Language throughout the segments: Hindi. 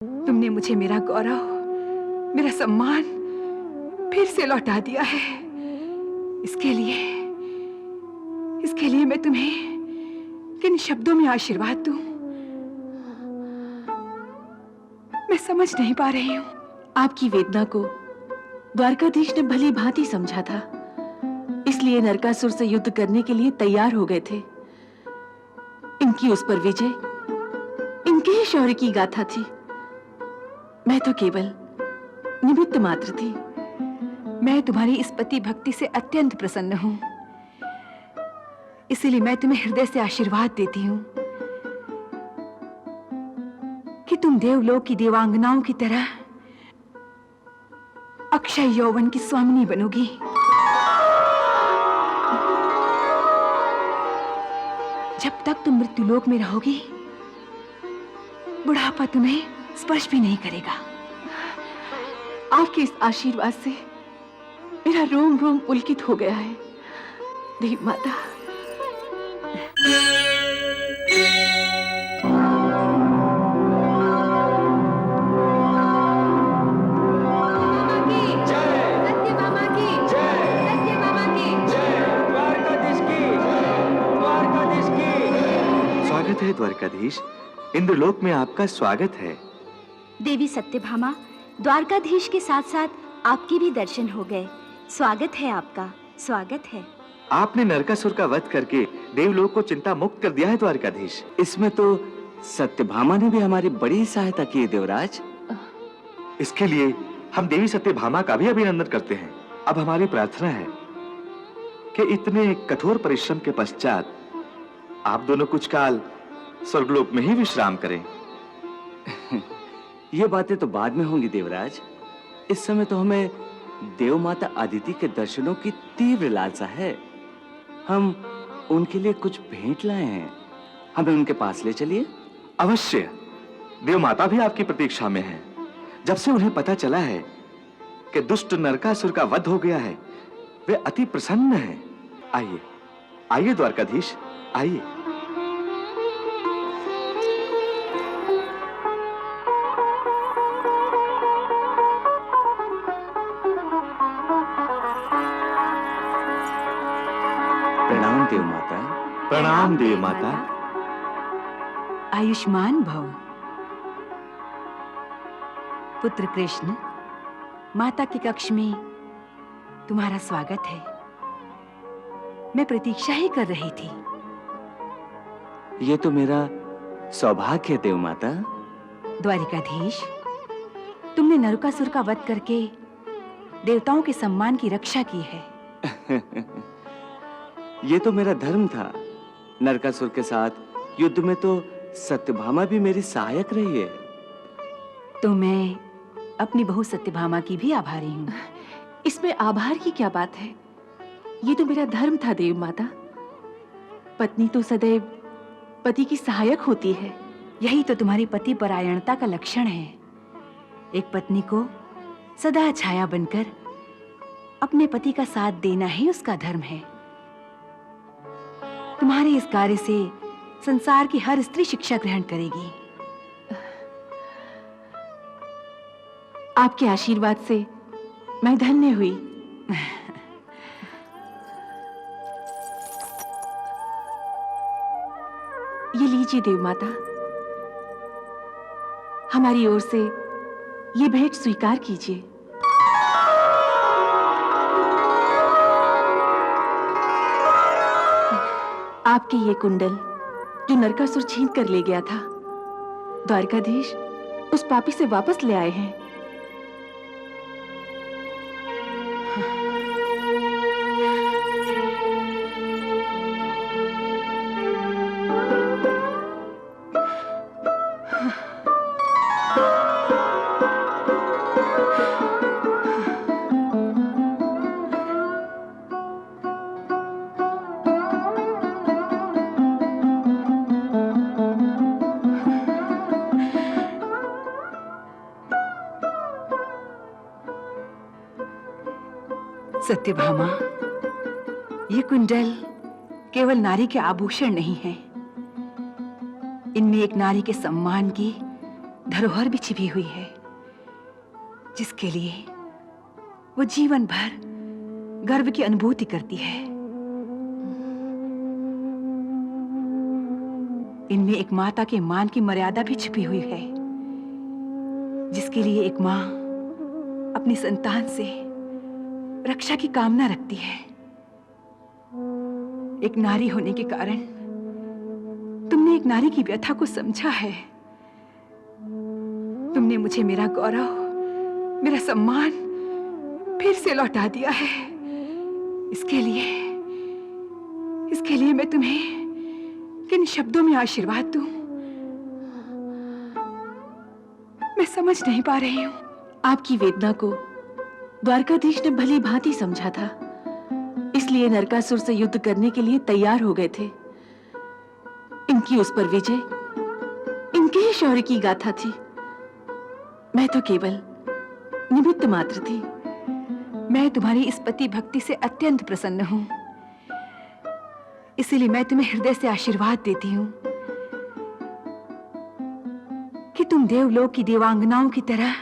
तुमने मुझे मेरा गौरव, मेरा सम्मान फिर से लौटा दिया है। इसके लिए मैं तुम्हें किन शब्दों में आशीर्वाद दूं, मैं समझ नहीं पा रही हूं। आपकी वेदना को द्वारकाधीश ने भली भांति समझा था, इसलिए नरकासुर से युद्ध करने के लिए तैयार हो गए थे। इनकी उस पर विजय इनके ही शौर्य की गाथा थी। मैं तो केवल निमित्त मात्र थी। मैं तुम्हारी इस पति भक्ति से अत्यंत प्रसन्न हूं, इसीलिए मैं तुम्हें हृदय से आशीर्वाद देती हूं कि तुम देवलोक की देवांगनाओं की तरह अक्षय यौवन की स्वामिनी बनोगी। जब तक तुम मृत्युलोक में रहोगी, बुढ़ापा तुम्हें स्पर्श भी नहीं करेगा। आपके इस आशीर्वाद से मेरा रोम रोम पुलकित हो गया है देवी माता। स्वागत है द्वारकाधीश, इंद्रलोक में आपका स्वागत है। देवी सत्यभामा, द्वारकाधीश के साथ साथ आपके भी दर्शन हो गए। स्वागत है आपका, स्वागत है। आपने नरकासुर का वध करके देवलोक को चिंता मुक्त कर दिया है द्वारकाधीश। इसमें तो सत्यभामा ने भी हमारी बड़ी सहायता की है देवराज। इसके लिए हम देवी सत्यभामा का भी अभिनंदन करते हैं। अब हमारी प्रार्थना है कि इतने कठोर परिश्रम के पश्चात आप दोनों कुछ काल स्वर्गलोक में ही विश्राम करें। ये बातें तो बाद में होंगी देवराज। इस समय तो हमें देव माता अदिति के दर्शनों की तीव्र लालसा है। हम उनके लिए कुछ भेंट लाए हैं, हमें उनके पास ले चलिए। अवश्य, देव माता भी आपकी प्रतीक्षा में है। जब से उन्हें पता चला है कि दुष्ट नरकासुर का वध हो गया है, वे अति प्रसन्न हैं। आइए आइए द्वारकाधीश, आइए। प्रणाम देव माता। प्रणाम देव माता। आयुष्मान भव। पुत्र कृष्ण, माता के कक्ष में तुम्हारा स्वागत है। मैं प्रतीक्षा ही कर रही थी। ये तो मेरा सौभाग्य है देव माता। द्वारिकाधीश, तुमने नरकासुर का वध करके देवताओं के सम्मान की रक्षा की है। ये तो मेरा धर्म था। नरकासुर के साथ युद्ध में तो सत्यभामा भी मेरी सहायक रही है। तो मैं अपनी बहू सत्यभामा की भी आभारी हूँ। इसमें आभार की क्या बात है? ये तो मेरा धर्म था देव माता। पत्नी तो सदैव पति की सहायक होती है। यही तो तुम्हारी पति परायणता का लक्षण है। एक पत्नी को सदा छाया बनकर अपने पति का साथ देना ही उसका धर्म है। तुम्हारे इस कार्य से संसार की हर स्त्री शिक्षा ग्रहण करेगी। आपके आशीर्वाद से मैं धन्य हुई। ये लीजिए देव माता, हमारी ओर से ये भेंट स्वीकार कीजिए। आपके ये कुंडल जो नरकासुर छीन कर ले गया था, द्वारकाधीश उस पापी से वापस ले आए हैं। सत्यभामा, ये कुंडल केवल नारी के आभूषण नहीं है, इनमें एक नारी के सम्मान की धरोहर भी छिपी हुई है, जिसके लिए वो जीवन भर गर्व की अनुभूति करती है। इनमें एक माता के मान की मर्यादा भी छिपी हुई है, जिसके लिए एक माँ अपनी संतान से रक्षा की कामना रखती है। एक नारी होने के कारण तुमने एक नारी की व्यथा को समझा है। तुमने मुझे मेरा गौरव, मेरा सम्मान फिर से लौटा दिया है। इसके लिए मैं तुम्हें किन शब्दों में आशीर्वाद दूं, मैं समझ नहीं पा रही हूं। आपकी वेदना को द्वारकाधीश ने भली भांति समझा था, इसलिए नरकासुर से युद्ध करने के लिए तैयार हो गए थे। इनकी उस पर विजय इनके ही शौर्य की गाथा थी। मैं तो केवल निमित्त मात्र थी। मैं तुम्हारी इस पति भक्ति से अत्यंत प्रसन्न हूं, इसीलिए मैं तुम्हें हृदय से आशीर्वाद देती हूं कि तुम देवलोक की देवांगनाओं की तरह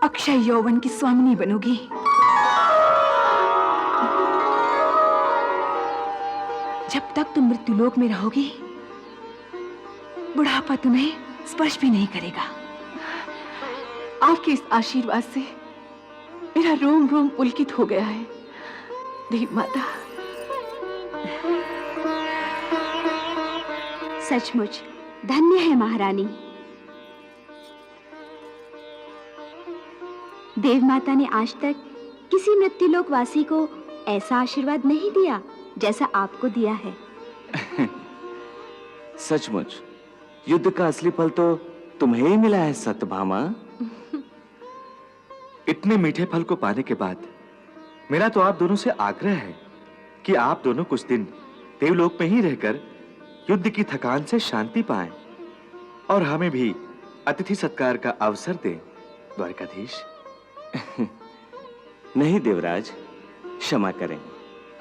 अक्षय यौवन की स्वामिनी बनोगी। जब तक तुम मृत्युलोक में रहोगी, बुढ़ापा तुम्हें स्पर्श भी नहीं करेगा। आपके इस आशीर्वाद से मेरा रोम रोम पुलकित हो गया है। देव माता, सचमुच धन्य है महारानी। देव माता ने आज तक किसी मृत्युलोक वासी को ऐसा आशीर्वाद नहीं दिया जैसा आपको दिया है। सचमुच युद्ध का असली फल तो तुम्हें ही मिला है सत्यभामा। इतने मीठे फल को पाने के बाद मेरा तो आप दोनों से आग्रह है कि आप दोनों कुछ दिन देवलोक में ही रहकर युद्ध की थकान से शांति पाएं और हमें भी अतिथि सत्कार का अवसर दें, द्वारकाधीश। नहीं देवराज, क्षमा करें।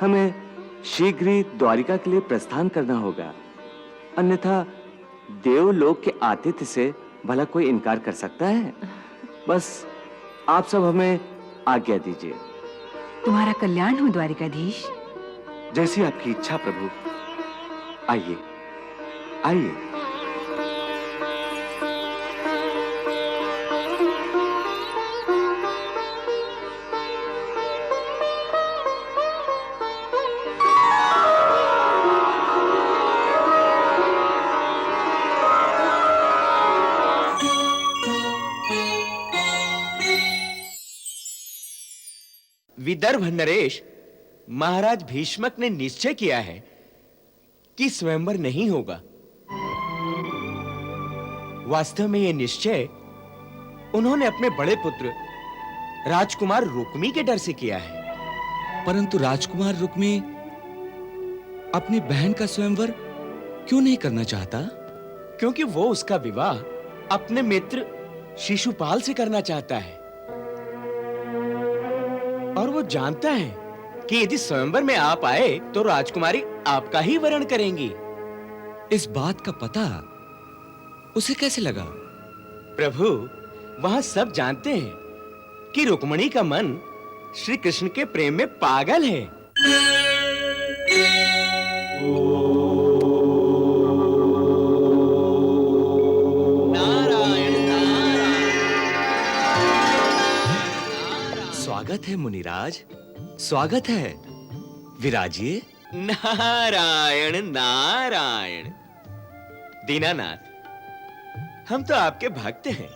हमें शीघ्र ही द्वारिका के लिए प्रस्थान करना होगा, अन्यथा देवलोक के आतिथ्य से भला कोई इनकार कर सकता है? बस आप सब हमें आज्ञा दीजिए। तुम्हारा कल्याण हो द्वारिकाधीश। जैसी आपकी इच्छा प्रभु। आइए आइए। विदर्भ नरेश, महाराज भीष्मक ने निश्चय किया है कि स्वयंवर नहीं होगा। वास्तव में यह निश्चय उन्होंने अपने बड़े पुत्र राजकुमार रुक्मी के डर से किया है। परंतु राजकुमार रुक्मी अपनी बहन का स्वयंवर क्यों नहीं करना चाहता? क्योंकि वो उसका विवाह अपने मित्र शिशुपाल से करना चाहता है और वो जानता है कि यदि स्वयंवर में आप आए तो राजकुमारी आपका ही वरण करेंगी। इस बात का पता उसे कैसे लगा? प्रभु, वहां सब जानते हैं कि रुक्मिणी का मन श्री कृष्ण के प्रेम में पागल है। नारायण नारायण। स्वागत है मुनिराज, स्वागत है। विराजिए। नारायण नारायण। दीनानाथ, हम तो आपके भक्त हैं।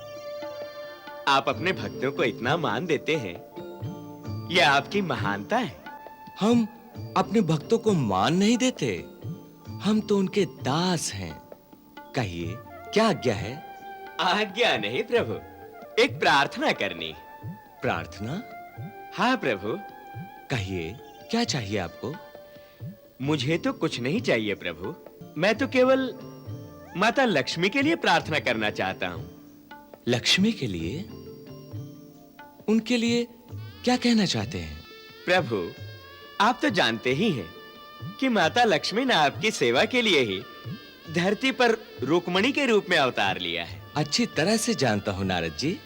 आप अपने भक्तों को इतना मान देते हैं, यह आपकी महानता है। हम अपने भक्तों को मान नहीं देते, हम तो उनके दास हैं। कहिए, क्या आज्ञा है? आज्ञा नहीं प्रभु, एक प्रार्थना करनी। प्रार्थना? हाँ प्रभु। कहिए, क्या चाहिए आपको? मुझे तो कुछ नहीं चाहिए प्रभु, मैं तो केवल माता लक्ष्मी के लिए प्रार्थना करना चाहता हूँ। लक्ष्मी के लिए? उनके लिए क्या कहना चाहते हैं? प्रभु, आप तो जानते ही हैं कि माता लक्ष्मी ने आपकी सेवा के लिए ही धरती पर रुक्मणी के रूप में अवतार लिया है। अच्छी तरह से जानता हूं नारद जी।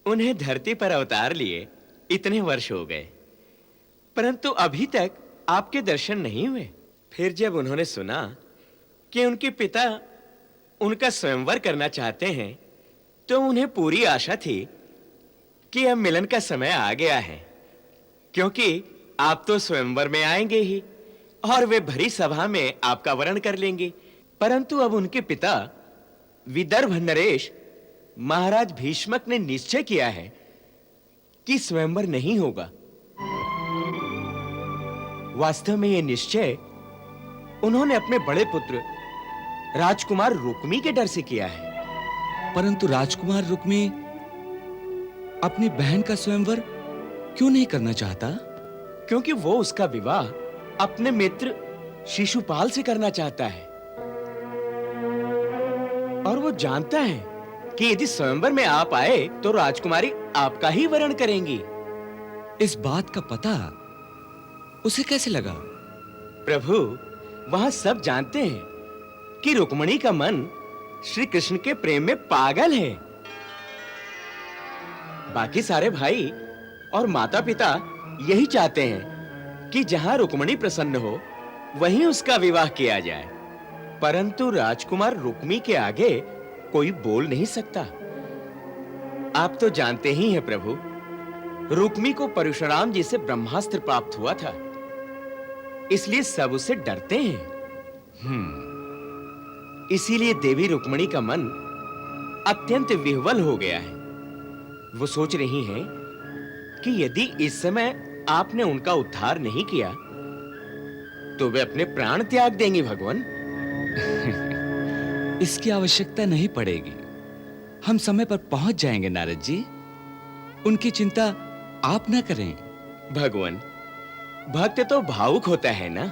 उन्हें धरती पर अवतार लिए इतने वर्ष हो गए, परंतु अभी तक आपके दर्शन नहीं हुए। फिर जब उन्होंने सुना कि उनके पिता उनका स्वयंवर करना चाहते हैं, तो उन्हें पूरी आशा थी कि अब मिलन का समय आ गया है, क्योंकि आप तो स्वयंवर में आएंगे ही और वे भरी सभा में आपका वरण कर लेंगे। परंतु अब उनके पिता विदर्भ नरेश महाराज भीष्मक ने निश्चय किया है कि स्वयंवर नहीं होगा। वास्तव में यह निश्चय उन्होंने अपने बड़े पुत्र राजकुमार रुक्मी के डर से किया है। परंतु राजकुमार रुक्मी अपनी बहन का स्वयंवर क्यों नहीं करना चाहता? क्योंकि वो उसका विवाह अपने मित्र शिशुपाल से करना चाहता है, और वो जानता है कि यदि स्वयंवर में आप आए तो राजकुमारी आपका ही वरण करेंगी। इस बात का पता उसे कैसे लगा? प्रभु, वहां सब जानते हैं कि रुक्मणी का मन श्री कृष्ण के प्रेम में पागल है। बाकी सारे भाई और माता पिता यही चाहते हैं कि जहां रुक्मणी प्रसन्न हो वहीं उसका विवाह किया जाए, परंतु राजकुमार रुक्मी के आगे कोई बोल नहीं सकता। आप तो जानते ही हैं प्रभु, रुक्मी को परशुराम जी से ब्रह्मास्त्र प्राप्त हुआ था, इसलिए सब उससे डरते हैं। इसीलिए देवी रुक्मणी का मन अत्यंत विह्वल हो गया है। वो सोच रही हैं कि यदि इस समय आपने उनका उद्धार नहीं किया तो वे अपने प्राण त्याग देंगी। भगवान, इसकी आवश्यकता नहीं पड़ेगी। हम समय पर पहुंच जाएंगे नारद जी। उनकी चिंता आप ना करें। भगवान, भक्त तो भावुक होता है ना,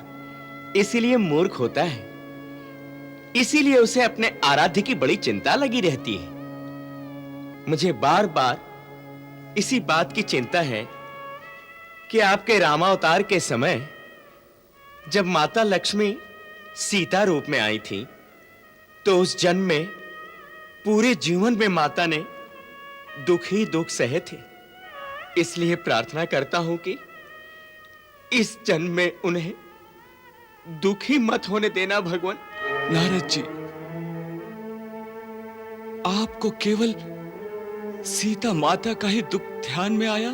इसीलिए मूर्ख होता है। इसीलिए उसे अपने आराध्य की बड़ी चिंता लगी रहती है। मुझे बार बार इसी बात की चिंता है कि आपके रामावतार के समय जब माता लक्ष्मी सीता रूप में आई थी, तो उस जन्म में पूरे जीवन में माता ने दुख ही दुख सहे थे। इसलिए प्रार्थना करता हूं कि इस जन्म में उन्हें दुख ही मत होने देना। भगवान, नारद जी, आपको केवल सीता माता का ही दुख ध्यान में आया,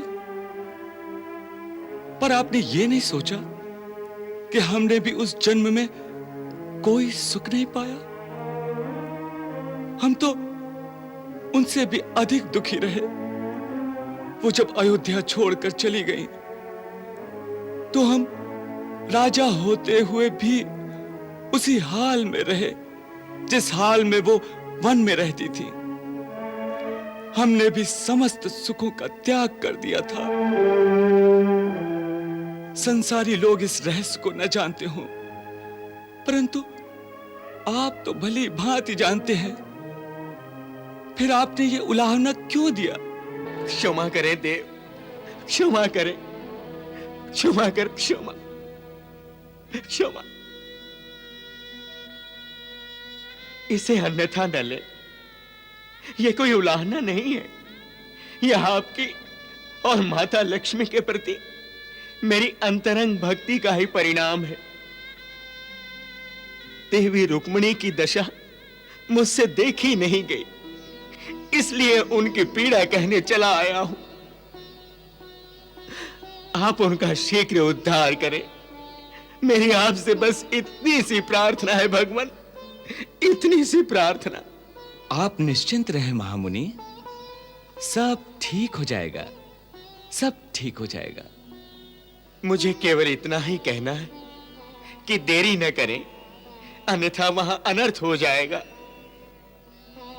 पर आपने ये नहीं सोचा कि हमने भी उस जन्म में कोई सुख नहीं पाया। हम तो उनसे भी अधिक दुखी रहे। वो जब अयोध्या छोड़कर चली गई तो हम राजा होते हुए भी उसी हाल में रहे जिस हाल में वो वन में रहती थी। हमने भी समस्त सुखों का त्याग कर दिया था। संसारी लोग इस रहस्य को न जानते हो, परंतु आप तो भली भांति जानते हैं। फिर आपने ये उलाहना क्यों दिया? क्षमा करें देव, क्षमा करें, क्षमा कर, क्षमा, क्षमा। इसे अन्यथा न ले, यह कोई उलाहना नहीं है। यह आपकी और माता लक्ष्मी के प्रति मेरी अंतरंग भक्ति का ही परिणाम है। देवी रुक्मिणी की दशा मुझसे देखी नहीं गई, इसलिए उनकी पीड़ा कहने चला आया हूं। आप उनका शीघ्र उद्धार करें, मेरी आपसे बस इतनी सी प्रार्थना है भगवान, इतनी सी प्रार्थना। आप निश्चिंत रहें महामुनि, सब ठीक हो जाएगा, सब ठीक हो जाएगा। मुझे केवल इतना ही कहना है कि देरी न करें, अन्यथा वहां अनर्थ हो जाएगा।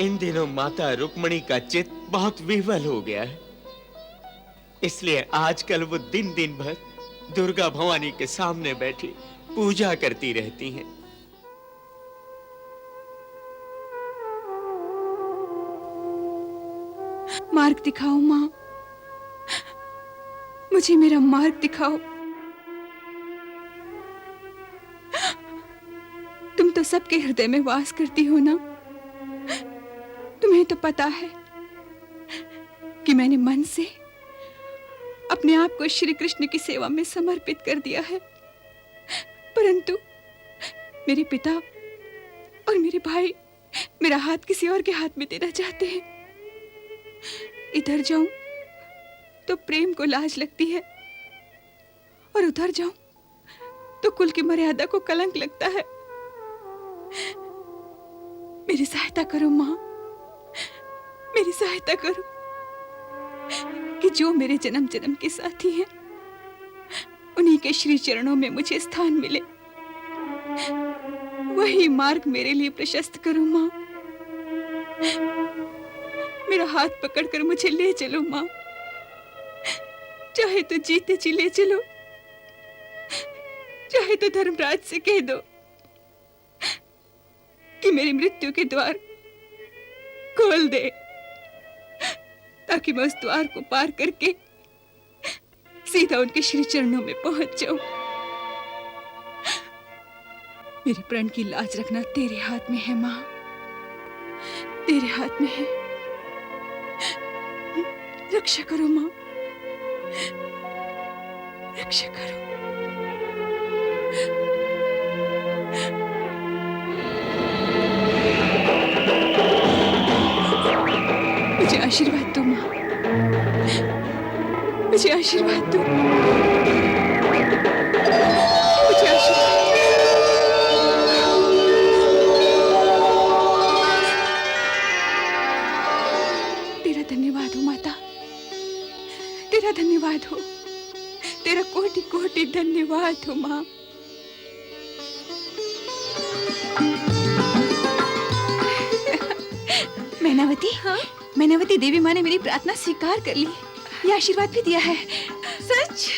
इन दिनों माता रुक्मिणी का चित्त बहुत विह्वल हो गया है, इसलिए आजकल वो दिन दिन भर दुर्गा भवानी के सामने बैठी पूजा करती रहती हैं। मार्ग दिखाओ मां, मुझे मेरा मार्ग दिखाओ। तुम तो सबके हृदय में वास करती हो ना। तुम्हें तो पता है कि मैंने मन से अपने आप को श्री कृष्ण की सेवा में समर्पित कर दिया है, परंतु मेरे पिता और मेरे भाई मेरा हाथ किसी और के हाथ में देना चाहते हैं। इधर जाऊं तो प्रेम को लाज लगती है और उधर जाऊं तो कुल की मर्यादा को कलंक लगता है। मेरी सहायता करो मां, मेरी सहायता करो कि जो मेरे जन्म जन्म के साथी हैं उन्हीं के श्री चरणों में मुझे स्थान मिले। वही मार्ग मेरे लिए प्रशस्त करो मां। मेरा हाथ पकड़कर मुझे ले चलो मां, चाहे तो जीते जी ले चलो, चाहे तो धर्मराज से कह दो कि मेरी मृत्यु के द्वार खोल दे, ताकि मैं उस द्वार को पार करके सीधा उनके श्री चरणों में पहुंच जाऊं। मेरे प्रण की लाज रखना तेरे हाथ में है मां, तेरे हाथ में है। रक्षा करो मां, रक्षा करो। मुझे आशीर्वाद दो मां, मुझे आशीर्वाद दो, मुझे आशीर्वाद। तेरा धन्यवाद हो माता, तेरा धन्यवाद हो, तेरा कोटि कोटि धन्यवाद हो मां। मैनावती, हाँ? मैनावती देवी माँ ने मेरी प्रार्थना स्वीकार कर ली, ये आशीर्वाद भी दिया है। सच?